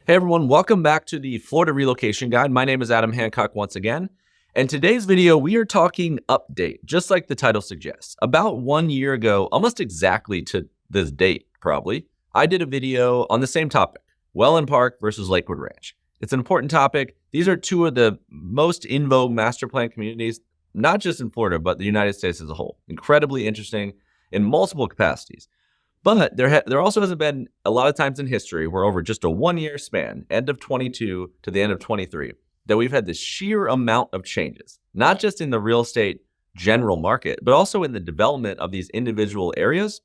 Hey everyone, welcome back to the Florida Relocation Guide. My name is Adam Hancock once again. And today's video, we are talking update, just like the title suggests. About 1 year ago, almost exactly to this date probably, I did a video on the same topic, Wellen Park versus Lakewood Ranch. It's an important topic. These are two of the most in vogue master plan communities, not just in Florida, but the United States as a whole. Incredibly interesting in multiple capacities. But there also hasn't been a lot of times in history where over just a 1 year span, end of 22 to the end of 23, that we've had this sheer amount of changes, not just in the real estate general market, but also in the development of these individual areas.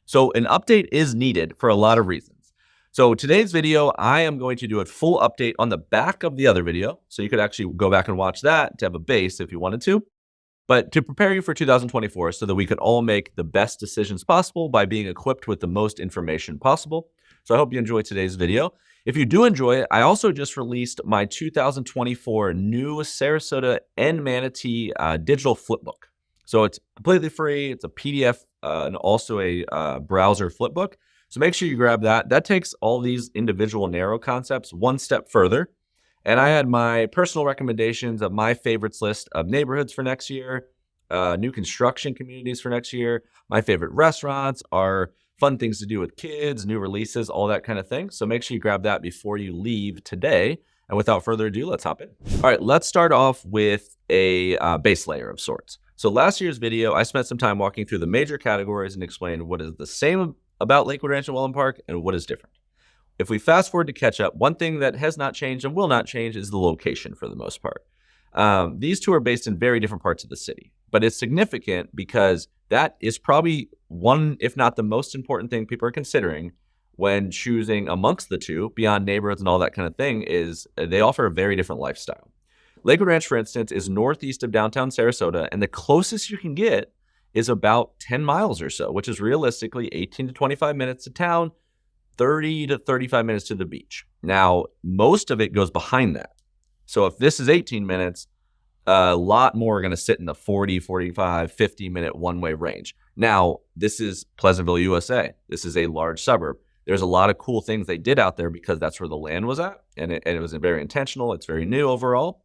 So an update is needed for a lot of reasons. So today's video, I am going to do a full update on the back of the other video. So you could actually go back and watch that to have a base if you wanted to. But to prepare you for 2024 so that we could all make the best decisions possible by being equipped with the most information possible. So I hope you enjoyed today's video. If you do enjoy it, I also just released my 2024 new Sarasota and Manatee digital flipbook. So it's completely free. It's a PDF and also a browser flipbook. So make sure you grab that. That takes all these individual narrow concepts one step further. And I had my personal recommendations of my favorites list of neighborhoods for next year, new construction communities for next year, my favorite restaurants, our fun things to do with kids, new releases, all that kind of thing. So make sure you grab that before you leave today. And without further ado, let's hop in. All right, let's start off with a base layer of sorts. So last year's video, I spent some time walking through the major categories and explained what is the same about Lakewood Ranch and Wellen Park and what is different. If we fast forward to catch up, one thing that has not changed and will not change is the location for the most part. These two are based in very different parts of the city, but it's significant because that is probably one, if not the most important thing people are considering when choosing amongst the two, beyond neighborhoods and all that kind of thing, is they offer a very different lifestyle. Lakewood Ranch, for instance, is northeast of downtown Sarasota, and the closest you can get is about 10 miles or so, which is realistically 18 to 25 minutes to town, 30 to 35 minutes to the beach. Now, most of it goes behind that. So if this is 18 minutes, a lot more are going to sit in the 40, 45, 50-minute one-way range. Now, this is Pleasantville, USA. This is a large suburb. There's a lot of cool things they did out there because that's where the land was at, and it was very intentional. It's very new overall.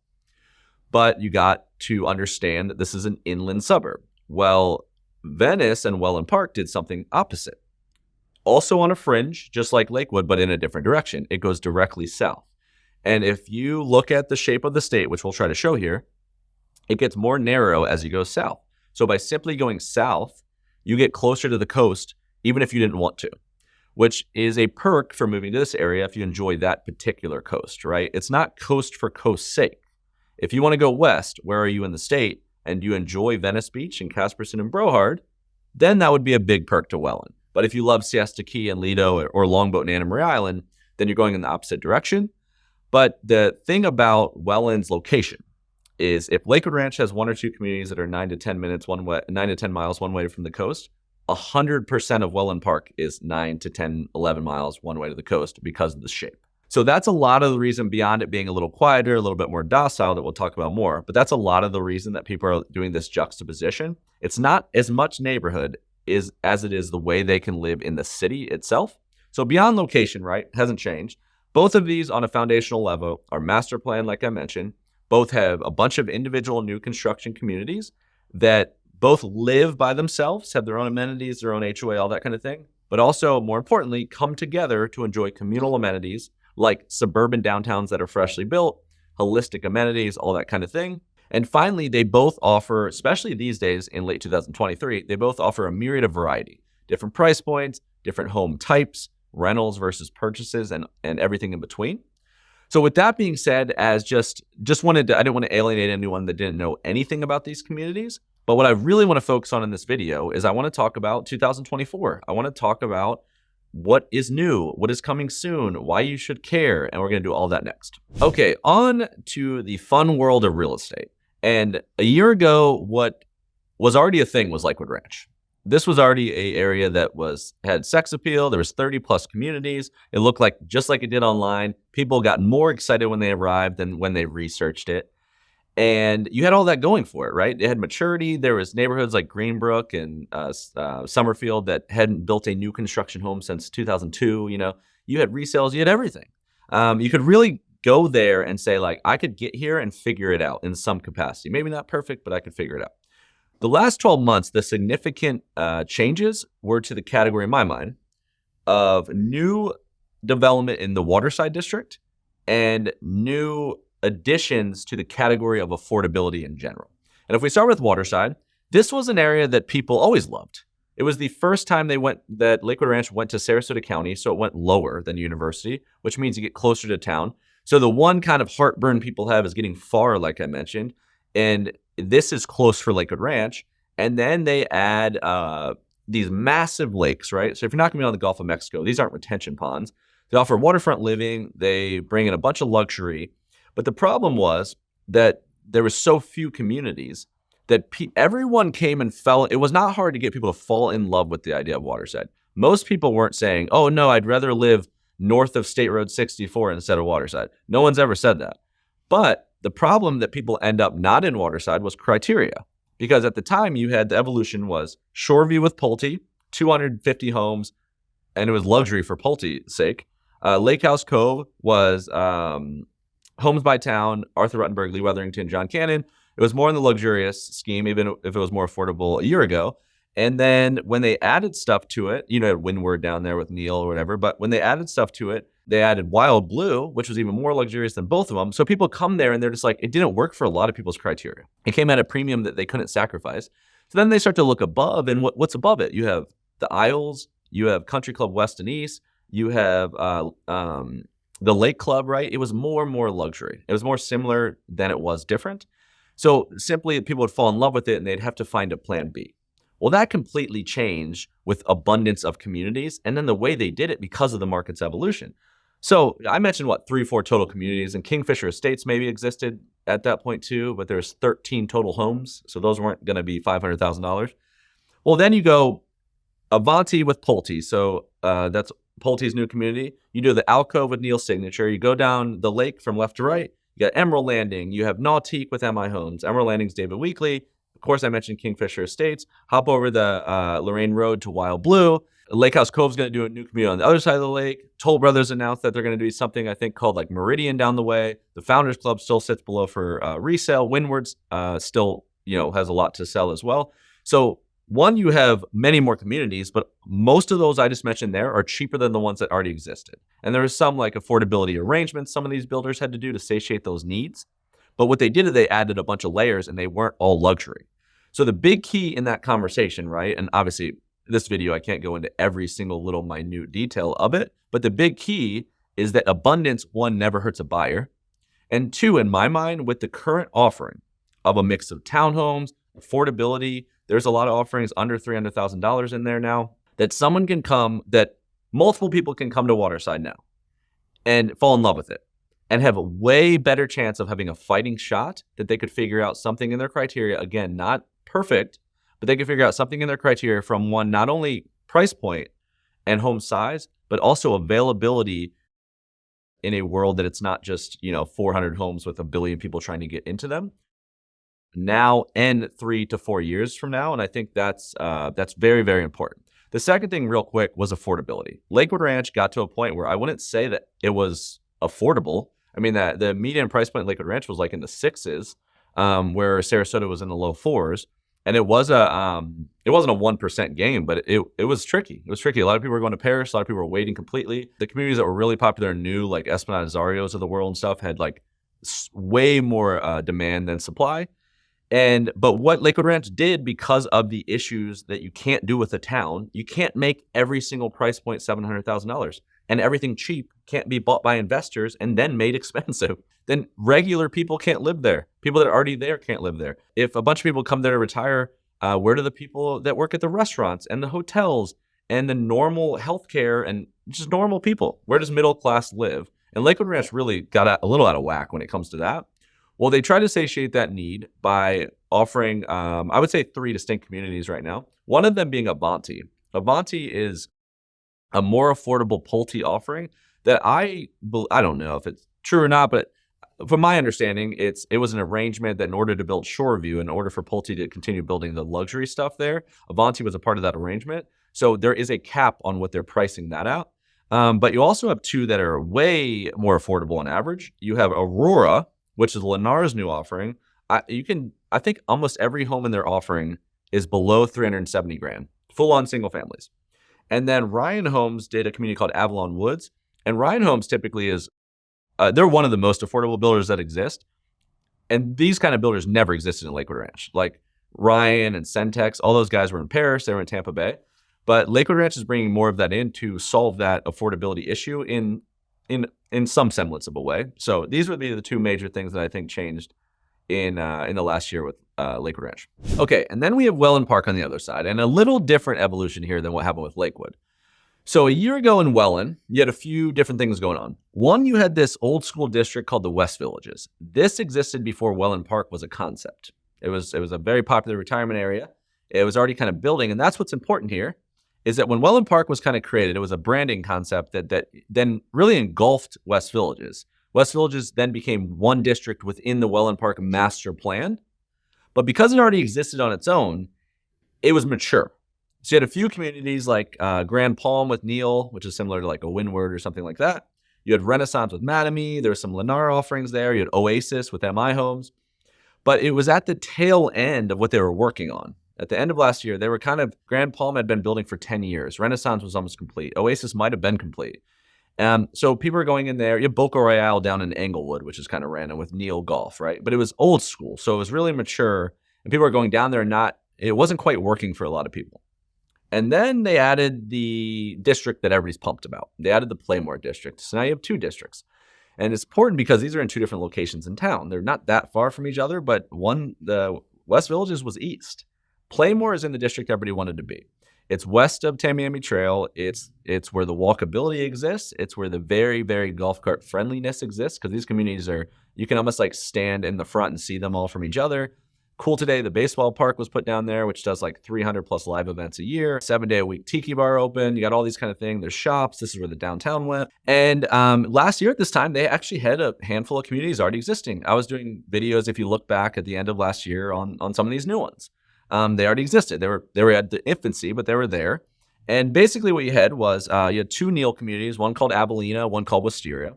But you got to understand that this is an inland suburb. Well, Venice and Wellen Park did something opposite. Also on a fringe, just like Lakewood, but in a different direction. It goes directly south. And if you look at the shape of the state, which we'll try to show here, it gets more narrow as you go south. So by simply going south, you get closer to the coast, even if you didn't want to, which is a perk for moving to this area if you enjoy that particular coast, right? It's not coast for coast's sake. If you want to go west, where are you in the state, and you enjoy Venice Beach and Casperson and Brohard, then that would be a big perk to Wellen. But if you love Siesta Key and Lido or Longboat and Anna Maria Island, then you're going in the opposite direction. But the thing about Wellen's location is if Lakewood Ranch has one or two communities that are 9 to 10 miles one way from the coast, 100% of Wellen Park is 9 to 10, 11 miles one way to the coast because of the shape. So that's a lot of the reason beyond it being a little quieter, a little bit more docile that we'll talk about more. But that's a lot of the reason that people are doing this juxtaposition. It's not as much neighborhood as it is the way they can live in the city itself. So beyond location, right, hasn't changed. Both of these on a foundational level are master plan, like I mentioned. Both have a bunch of individual new construction communities that both live by themselves, have their own amenities, their own HOA, all that kind of thing, but also, more importantly, come together to enjoy communal amenities like suburban downtowns that are freshly built, holistic amenities, all that kind of thing. And finally, they both offer, especially these days in late 2023, they both offer a myriad of variety, different price points, different home types, rentals versus purchases, and everything in between. So with that being said, as I didn't want to alienate anyone that didn't know anything about these communities, but what I really want to focus on in this video is I want to talk about 2024. I want to talk about what is new, what is coming soon, why you should care, and we're going to do all that next. Okay, on to the fun world of real estate. And a year ago, what was already a thing was Lakewood Ranch. This was already an area that had sex appeal. There was 30 plus communities. It looked like, just like it did online, people got more excited when they arrived than when they researched it. And you had all that going for it, right? It had maturity. There was neighborhoods like Greenbrook and Summerfield that hadn't built a new construction home since 2002. You know, you had resales, you had everything. You could really go there and say, like, I could get here and figure it out in some capacity. Maybe not perfect, but I could figure it out. The last 12 months, the significant changes were to the category in my mind of new development in the waterside district and new additions to the category of affordability in general. And if we start with waterside, this was an area that people always loved. It was the first time that Lakewood Ranch went to Sarasota County, so it went lower than University, which means you get closer to town. So the one kind of heartburn people have is getting far, like I mentioned, and this is close for Lakewood Ranch. And then they add these massive lakes, right? So if you're not going to be on the Gulf of Mexico, these aren't retention ponds. They offer waterfront living. They bring in a bunch of luxury. But the problem was that there were so few communities that everyone came and fell. It was not hard to get people to fall in love with the idea of waterside. Most people weren't saying, oh, no, I'd rather live north of State Road 64 instead of waterside. No one's ever said that. But the problem that people end up not in waterside was criteria. Because at the time, you had the evolution was Shoreview with Pulte, 250 homes, and it was luxury for Pulte's sake. Lake House Cove was Homes by Town, Arthur Ruttenberg, Lee Wetherington, John Cannon. It was more in the luxurious scheme, even if it was more affordable a year ago. And then when they added stuff to it, you know, Windward down there with Neil or whatever, but when they added stuff to it, they added Wild Blue, which was even more luxurious than both of them. So people come there and they're just like, it didn't work for a lot of people's criteria. It came at a premium that they couldn't sacrifice. So then they start to look above, and what's above it? You have the Isles, you have Country Club West and East, you have the Lake Club, right? It was more and more luxury. It was more similar than it was different. So simply people would fall in love with it and they'd have to find a plan B. Well, that completely changed with abundance of communities and then the way they did it because of the market's evolution. So I mentioned, 3 or 4 total communities, and Kingfisher Estates maybe existed at that point too, but there's 13 total homes. So those weren't going to be $500,000. Well, then you go Avanti with Pulte. So that's Pulte's new community. You do the Alcove with Neil's signature. You go down the lake from left to right. You got Emerald Landing. You have Nautique with MI Homes. Emerald Landing's David Weekley. Of course, I mentioned Kingfisher Estates. Hop over the Lorraine Road to Wild Blue. Lake House Cove's going to do a new community on the other side of the lake. Toll Brothers announced that they're going to do something, I think, called like Meridian down the way. The Founders Club still sits below for resale. Windward's still, has a lot to sell as well. So one, you have many more communities, but most of those I just mentioned there are cheaper than the ones that already existed. And there was some like affordability arrangements some of these builders had to do to satiate those needs. But what they did is they added a bunch of layers and they weren't all luxury. So the big key in that conversation, right? And obviously this video, I can't go into every single little minute detail of it, but the big key is that abundance, one, never hurts a buyer. And two, in my mind, with the current offering of a mix of townhomes, affordability, there's a lot of offerings under $300,000 in there now that someone can come, that multiple people can come to Waterside now and fall in love with it and have a way better chance of having a fighting shot that they could figure out something in their criteria. Again, not perfect, but they could figure out something in their criteria from one, not only price point and home size, but also availability in a world that it's not just, 400 homes with 1 billion people trying to get into them now and 3 to 4 years from now. And I think that's very, very important. The second thing real quick was affordability. Lakewood Ranch got to a point where I wouldn't say that it was affordable. I mean, that the median price point in Lakewood Ranch was like in the 6s, where Sarasota was in the low 4s. And it wasn't a 1% game, but it was tricky. It was tricky. A lot of people were going to Paris. A lot of people were waiting completely. The communities that were really popular and new, like Esplanade Zarios of the world and stuff, had like way more demand than supply. But what Lakewood Ranch did, because of the issues that you can't do with a town, you can't make every single price point $700,000, and everything cheap can't be bought by investors and then made expensive. Then regular people can't live there. People that are already there can't live there. If a bunch of people come there to retire, where do the people that work at the restaurants and the hotels and the normal healthcare and just normal people, where does middle class live? And Lakewood Ranch really got a little out of whack when it comes to that. Well, they try to satiate that need by offering, I would say, 3 distinct communities right now. One of them being Avanti. Avanti is a more affordable Pulte offering that I don't know if it's true or not, but from my understanding, it was an arrangement that in order to build Shoreview, in order for Pulte to continue building the luxury stuff there, Avanti was a part of that arrangement. So there is a cap on what they're pricing that out. But you also have two that are way more affordable on average. You have Aurora, which is Lennar's new offering. I think almost every home in their offering is below 370 grand, full on single families. And then Ryan Homes did a community called Avalon Woods. And Ryan Homes typically is, they're one of the most affordable builders that exist. And these kind of builders never existed in Lakewood Ranch. Like Ryan and Centex, all those guys were in Paris, they were in Tampa Bay. But Lakewood Ranch is bringing more of that in to solve that affordability issue in some semblance of a way. So these would be the two major things that I think changed in the last year with Lakewood Ranch. Okay, and then we have Wellen Park on the other side, and a little different evolution here than what happened with Lakewood. So a year ago in Wellen, you had a few different things going on. One, you had this old school district called the West Villages. This existed before Wellen Park was a concept. It was a very popular retirement area. It was already kind of building, and that's what's important here, is that when Wellen Park was kind of created, it was a branding concept that then really engulfed West Villages. West Villages then became one district within the Wellen Park master plan. But because it already existed on its own, it was mature. So you had a few communities like Grand Palm with Neil, which is similar to like a Windward or something like that. You had Renaissance with Manatee. There were some Lennar offerings there. You had Oasis with MI Homes. But it was at the tail end of what they were working on. At the end of last year, they were Grand Palm had been building for 10 years. Renaissance was almost complete. Oasis might have been complete. So people are going in there. You have Boca Royale down in Englewood, which is kind of random with Neil Golf, right? But it was old school. So it was really mature. And people are going down there it wasn't quite working for a lot of people. And then they added the district that everybody's pumped about. They added the Playmore district. So now you have two districts. And it's important because these are in two different locations in town. They're not that far from each other, but the West Villages was east. Playmore is in the district everybody wanted to be. It's west of Tamiami Trail. It's where the walkability exists. It's where the very, very golf cart friendliness exists, because these communities you can almost like stand in the front and see them all from each other. Cool today, the baseball park was put down there, which does like 300 plus live events a year, 7-day-a-week tiki bar open. You got all these kind of things. There's shops. This is where the downtown went. And last year at this time, they actually had a handful of communities already existing. I was doing videos, if you look back at the end of last year, on some of these new ones. They already existed. They were at the infancy, but they were there. And basically what you had was you had two Neil communities, one called Abilena, one called Wisteria.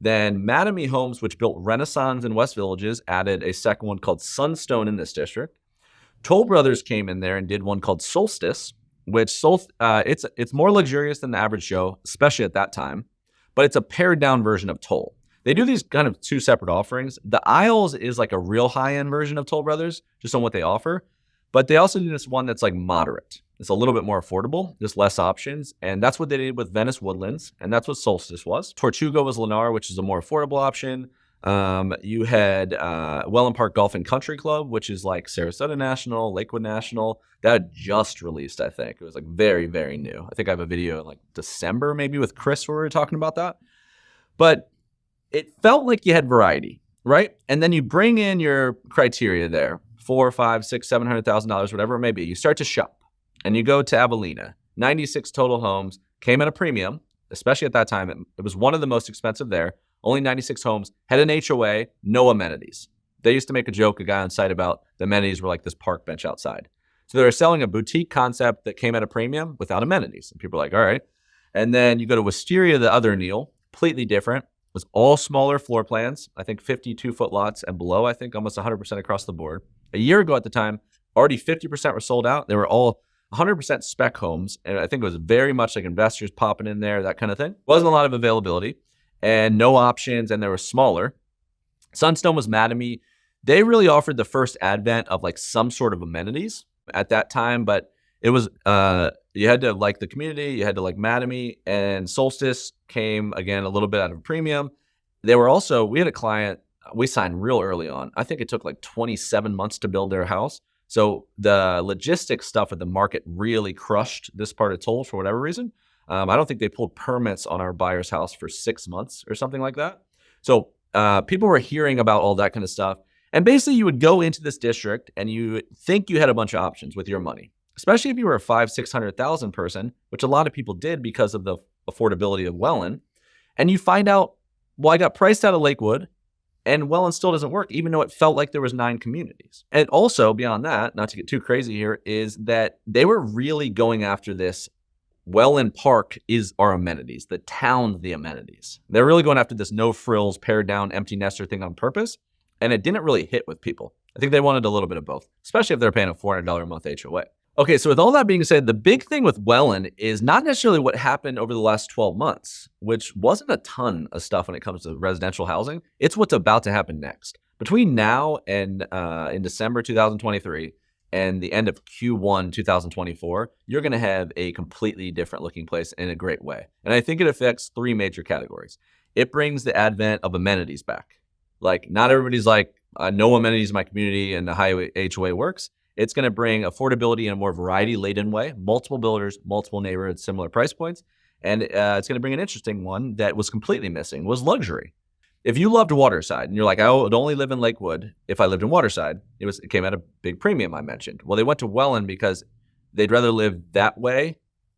Then Manatee Homes, which built Renaissance in West Villages, added a second one called Sunstone in this district. Toll Brothers came in there and did one called Solstice, which it's more luxurious than the average show, especially at that time, but it's a pared down version of Toll. They do these kind of two separate offerings. The Isles is like a real high-end version of Toll Brothers, just on what they offer. But they also do this one that's like moderate. It's a little bit more affordable, just less options. And that's what they did with Venice Woodlands. And that's what Solstice was. Tortuga was Lennar, which is a more affordable option. You had Wellen Park Golf and Country Club, which is like Sarasota National, Lakewood National. That just released, I think. It was like very, very new. I think I have a video in like December maybe with Chris where we were talking about that. But it felt like you had variety, right? And then you bring in your criteria there. $400,000, $500,000, $600,000, $700,000, whatever it may be. You start to shop and you go to Abilena. 96 total homes, came at a premium, especially at that time. It was one of the most expensive there. Only 96 homes, had an HOA, no amenities. They used to make a joke, a guy on site, about the amenities were like this park bench outside. So they were selling a boutique concept that came at a premium without amenities. And people are like, all right. And then you go to Wisteria, the other Neil, completely different. It was all smaller floor plans. I think 52-foot lots and below, I think almost 100% across the board. A year ago at the time, already 50% were sold out. They were all 100% spec homes. And I think it was very much like investors popping in there, that kind of thing. Wasn't a lot of availability and no options, and they were smaller. Sunstone was mad at me. They really offered the first advent of like some sort of amenities at that time, but it was, you had to like the community, you had to like Manatee, and Solstice came again a little bit out of a premium. They were also, we had a client, we signed real early on. I think it took like 27 months to build their house. So the logistics stuff at the market really crushed this part of Toll for whatever reason. I don't think they pulled permits on our buyer's house for 6 months or something like that. So people were hearing about all that kind of stuff. And basically you would go into this district and you think you had a bunch of options with your money, especially if you were a $500,000-$600,000 person, which a lot of people did because of the affordability of Wellen. And you find out, well, I got priced out of Lakewood and Wellen still doesn't work, even though it felt like there was 9 communities. And also beyond that, not to get too crazy here, is that they were really going after this WELLEN Park is our amenities. The town's the amenities. They're really going after this no frills, pared down, empty nester thing on purpose, and it didn't really hit with people. I think they wanted a little bit of both, especially if they're paying a $400 a month HOA. Okay, so with all that being said, the big thing with WELLEN is not necessarily what happened over the last 12 months, which wasn't a ton of stuff when it comes to residential housing. It's what's about to happen next. Between now and in December 2023 and the end of Q1 2024, you're going to have a completely different looking place in a great way. And I think it affects three major categories. It brings the advent of amenities back. Like, not everybody's like, no amenities in my community and the high HOA works. It's going to bring affordability in a more variety-laden way, multiple builders, multiple neighborhoods, similar price points. And it's going to bring an interesting one that was completely missing, was luxury. If you loved Waterside and you're like, I would only live in Lakewood if I lived in Waterside, it came at a big premium, I mentioned. Well, they went to WELLEN because they'd rather live that way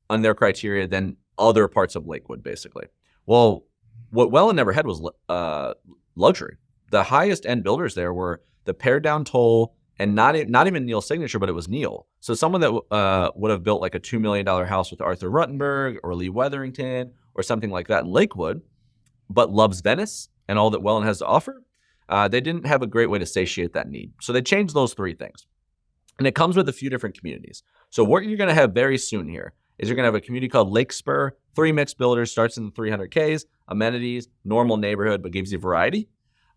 on their criteria than other parts of Lakewood, basically. Well, what WELLEN never had was luxury. The highest end builders there were the pared down Toll, and not even Neil's signature, but it was Neil. So someone that would have built like a $2 million house with Arthur Ruttenberg or Lee Wetherington or something like that in Lakewood, but loves Venice and all that WELLEN has to offer, they didn't have a great way to satiate that need. So they changed those three things. And it comes with a few different communities. So what you're going to have very soon here is you're going to have a community called Lake Spur, 3 mixed builders, starts in the 300Ks, amenities, normal neighborhood, but gives you variety.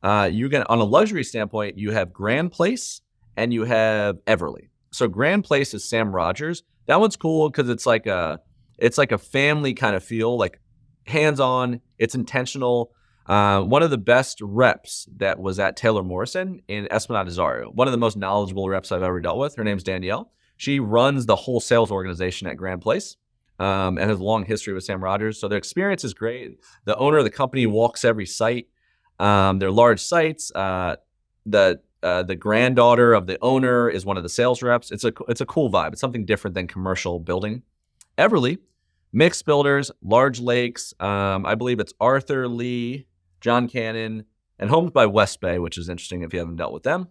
You're going to, on a luxury standpoint, you have Grand Place, and you have Everly. So Grand Place is Sam Rogers. That one's cool because it's like a family kind of feel, like hands-on. It's intentional. One of the best reps that was at Taylor Morrison in Esplanade Azario. One of the most knowledgeable reps I've ever dealt with. Her name's Danielle. She runs the whole sales organization at Grand Place and has a long history with Sam Rogers. So their experience is great. The owner of the company walks every site. They're large sites. The granddaughter of the owner is one of the sales reps. It's a cool vibe. It's something different than commercial building. Everly, mixed builders, large lakes. I believe it's Arthur Lee, John Cannon, and homes by West Bay, which is interesting if you haven't dealt with them.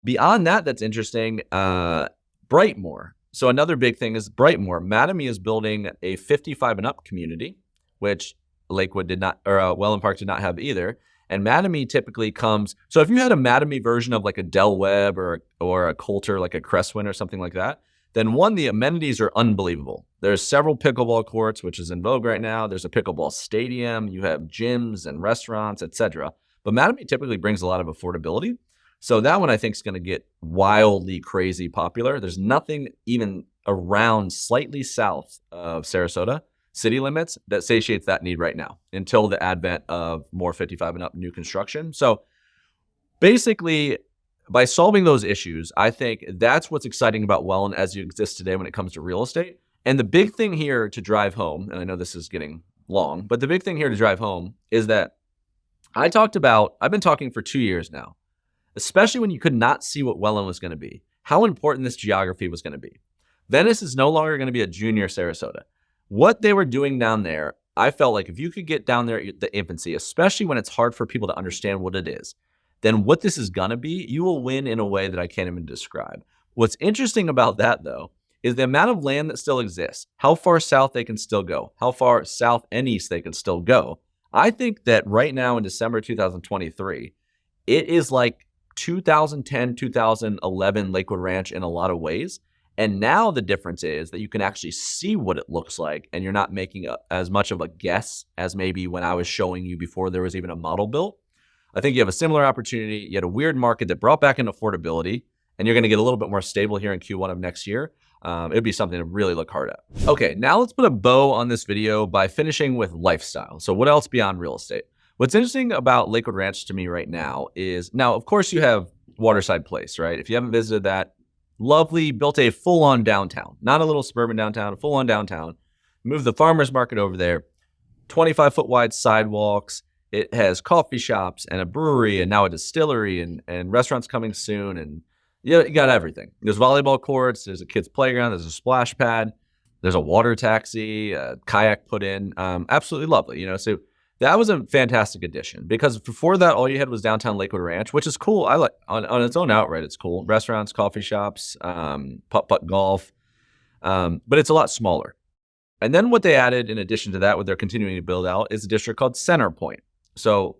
Beyond that, that's interesting. Brightmoor. So another big thing is Brightmoor. Manatee is building a 55 and up community, which Lakewood did not, or WELLEN Park did not have either. And Manatee typically comes, so if you had a Manatee version of like a Del Webb or a Coulter, like a Crestwind or something like that, then one, the amenities are unbelievable. There's several pickleball courts, which is in vogue right now. There's a pickleball stadium. You have gyms and restaurants, etc. But Manatee typically brings a lot of affordability. So that one I think is going to get wildly crazy popular. There's nothing even around slightly south of Sarasota city limits that satiates that need right now until the advent of more 55 and up new construction. So basically, by solving those issues, I think that's what's exciting about WELLEN as you exist today when it comes to real estate. And the big thing here to drive home, and I know this is getting long, but the big thing here to drive home is that I've been talking for 2 years now, especially when you could not see what WELLEN was going to be, how important this geography was going to be. Venice is no longer going to be a junior Sarasota. What they were doing down there, I felt like if you could get down there at the infancy, especially when it's hard for people to understand what it is, then what this is going to be, you will win in a way that I can't even describe. What's interesting about that, though, is the amount of land that still exists, how far south they can still go, how far south and east they can still go. I think that right now in December 2023, it is like 2010, 2011 Lakewood Ranch in a lot of ways. And now the difference is that you can actually see what it looks like, and you're not making as much of a guess as maybe when I was showing you before there was even a model built. I think you have a similar opportunity. You had a weird market that brought back in affordability, and you're going to get a little bit more stable here in Q1 of next year. It'd be something to really look hard at. Okay, now let's put a bow on this video by finishing with lifestyle. So what else beyond real estate? What's interesting about Lakewood Ranch to me right now is, now, of course, you have Waterside Place, right? If you haven't visited that, lovely, built a full-on downtown, not a little suburban downtown, a full-on downtown. Moved the farmer's market over there, 25-foot wide sidewalks. It has coffee shops and a brewery and now a distillery and restaurants coming soon. And you got everything. There's volleyball courts. There's a kid's playground. There's a splash pad. There's a water taxi, a kayak put in. Absolutely lovely, So that was a fantastic addition because before that, all you had was downtown Lakewood Ranch, which is cool. I like on its own outright. It's cool. Restaurants, coffee shops, putt-putt golf, but it's a lot smaller. And then what they added in addition to that, what they're continuing to build out, is a district called Center Point. So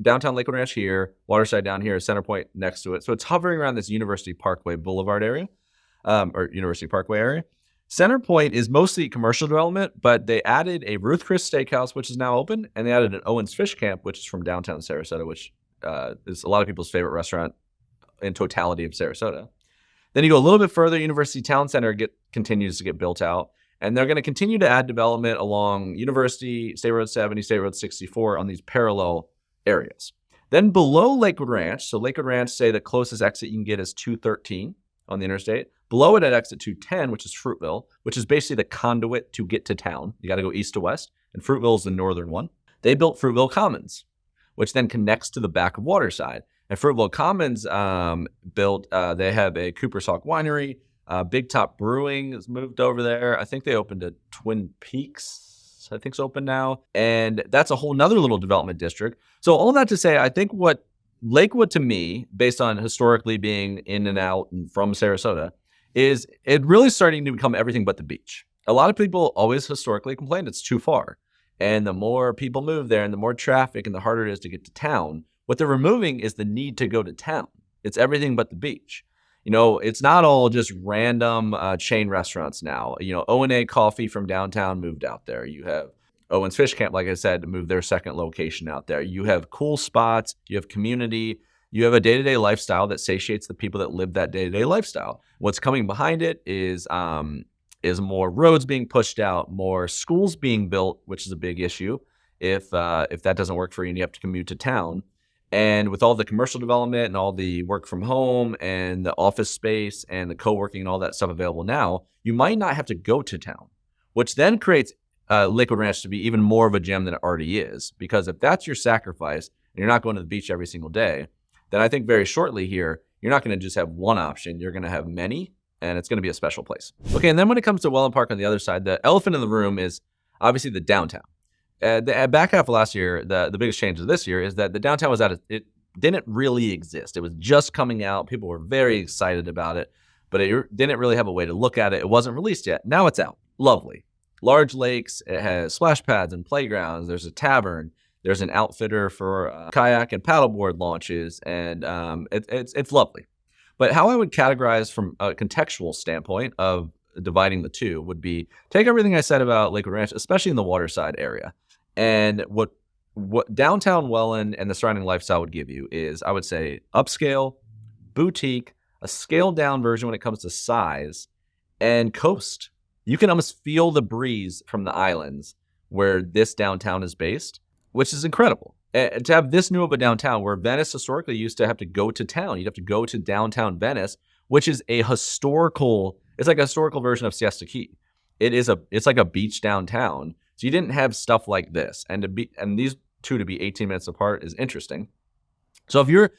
downtown Lakewood Ranch here, Waterside down here, Center Point next to it. So it's hovering around this University Parkway Boulevard area, or University Parkway area. Center Point is mostly commercial development, but they added a Ruth Chris Steakhouse, which is now open, and they added an Owen's Fish Camp, which is from downtown Sarasota, which is a lot of people's favorite restaurant in totality of Sarasota. Then you go a little bit further, University Town Center continues to get built out, and they're going to continue to add development along University, State Road 70, State Road 64 on these parallel areas. Then below Lakewood Ranch, so Lakewood Ranch, say the closest exit you can get is 213 on the interstate. Below it at exit 210, which is Fruitville, which is basically the conduit to get to town. You got to go east to west, and Fruitville is the northern one. They built Fruitville Commons, which then connects to the back of Waterside. And Fruitville Commons they have a Cooper's Hawk Winery. Big Top Brewing has moved over there. I think they opened a Twin Peaks, I think it's open now. And that's a whole nother little development district. So all that to say, I think what Lakewood to me, based on historically being in and out and from Sarasota, is it really starting to become everything but the beach. A lot of people always historically complained it's too far. And the more people move there and the more traffic and the harder it is to get to town, what they're removing is the need to go to town. It's everything but the beach. You know, it's not all just random chain restaurants now. You know, O&A Coffee from downtown moved out there. You have Owen's Fish Camp, like I said, moved their second location out there. You have cool spots. You have community. You have a day-to-day lifestyle that satiates the people that live that day-to-day lifestyle. What's coming behind it is more roads being pushed out, more schools being built, which is a big issue if that doesn't work for you and you have to commute to town. And with all the commercial development and all the work from home and the office space and the co-working and all that stuff available now, you might not have to go to town, which then creates Lakewood Ranch to be even more of a gem than it already is. Because if that's your sacrifice and you're not going to the beach every single day, then I think very shortly here, you're not going to just have one option. You're going to have many, and it's going to be a special place. Okay, and then when it comes to Wellen Park on the other side, the elephant in the room is obviously the downtown. The back half of last year, the biggest change of this year is that the downtown it didn't really exist. It was just coming out. People were very excited about it, but it didn't really have a way to look at it. It wasn't released yet. Now it's out. Lovely. Large lakes. It has splash pads and playgrounds. There's a tavern. There's an outfitter for kayak and paddleboard launches, and it's lovely. But how I would categorize from a contextual standpoint of dividing the two would be take everything I said about Lakewood Ranch, especially in the Waterside area. And what downtown Welland and the surrounding lifestyle would give you is, I would say, upscale, boutique, a scaled down version when it comes to size, and coast. You can almost feel the breeze from the islands where this downtown is based, which is incredible. And to have this new of a downtown where Venice historically used to have to go to town. You'd have to go to downtown Venice, which is it's like a historical version of Siesta Key. It's like a beach downtown. So you didn't have stuff like this. And these two to be 18 minutes apart is interesting. So if you're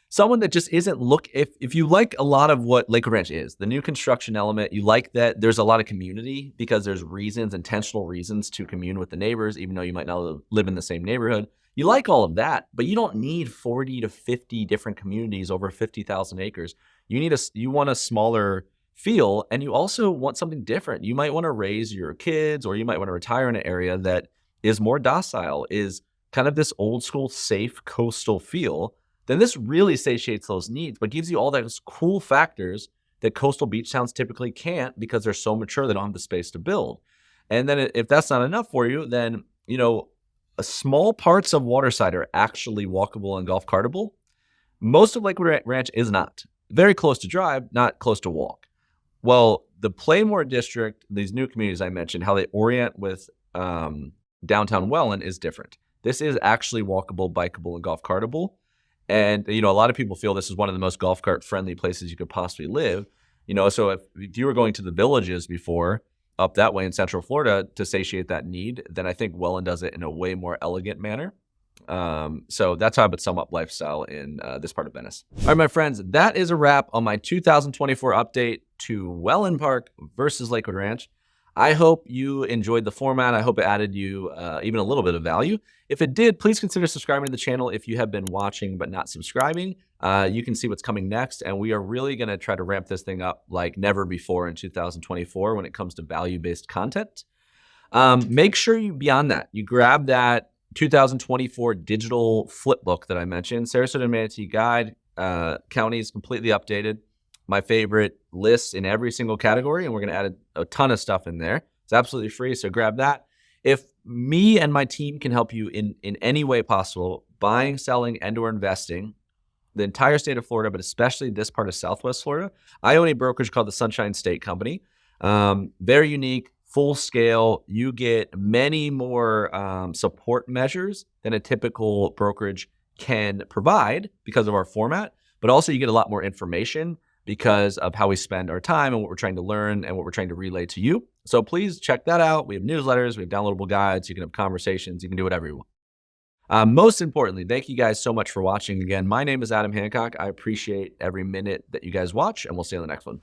someone that just isn't if you like a lot of what Lakewood Ranch is, the new construction element, you like that there's a lot of community because there's intentional reasons to commune with the neighbors, even though you might not live in the same neighborhood. You like all of that, but you don't need 40 to 50 different communities over 50,000 acres. You want a smaller feel, and you also want something different. You might want to raise your kids, or you might want to retire in an area that is more docile, is kind of this old school, safe coastal feel. Then this really satiates those needs, but gives you all those cool factors that coastal beach towns typically can't because they're so mature they don't have the space to build. And then if that's not enough for you, then small parts of Waterside are actually walkable and golf cartable. Most of Lakewood Ranch is not. Very close to drive, not close to walk. Well, the Playmore District, these new communities I mentioned, how they orient with downtown Welland is different. This is actually walkable, bikeable, and golf cartable. And, a lot of people feel this is one of the most golf cart friendly places you could possibly live. So if you were going to the Villages before, up that way in Central Florida to satiate that need, then I think Welland does it in a way more elegant manner. So that's how I would sum up lifestyle in this part of Venice. All right, my friends, that is a wrap on my 2024 update to Wellen Park versus Lakewood Ranch. I hope you enjoyed the format. I hope it added you even a little bit of value. If it did, please consider subscribing to the channel if you have been watching but not subscribing. You can see what's coming next, and we are really going to try to ramp this thing up like never before in 2024 when it comes to value-based content. Make sure beyond that, you grab that 2024 digital flip book that I mentioned, Sarasota and Manatee Guide. County is completely updated. My favorite lists in every single category, and we're going to add a ton of stuff in there. It's absolutely free, so grab that. If me and my team can help you in any way possible, buying, selling, and/or investing, the entire state of Florida, but especially this part of Southwest Florida, I own a brokerage called the Sunshine State Company. Very unique, full scale. You get many more support measures than a typical brokerage can provide because of our format, but also you get a lot more information because of how we spend our time and what we're trying to learn and what we're trying to relay to you. So please check that out. We have newsletters, we have downloadable guides, you can have conversations, you can do whatever you want. Most importantly, thank you guys so much for watching. Again, my name is Adam Hancock. I appreciate every minute that you guys watch, and we'll see you on the next one.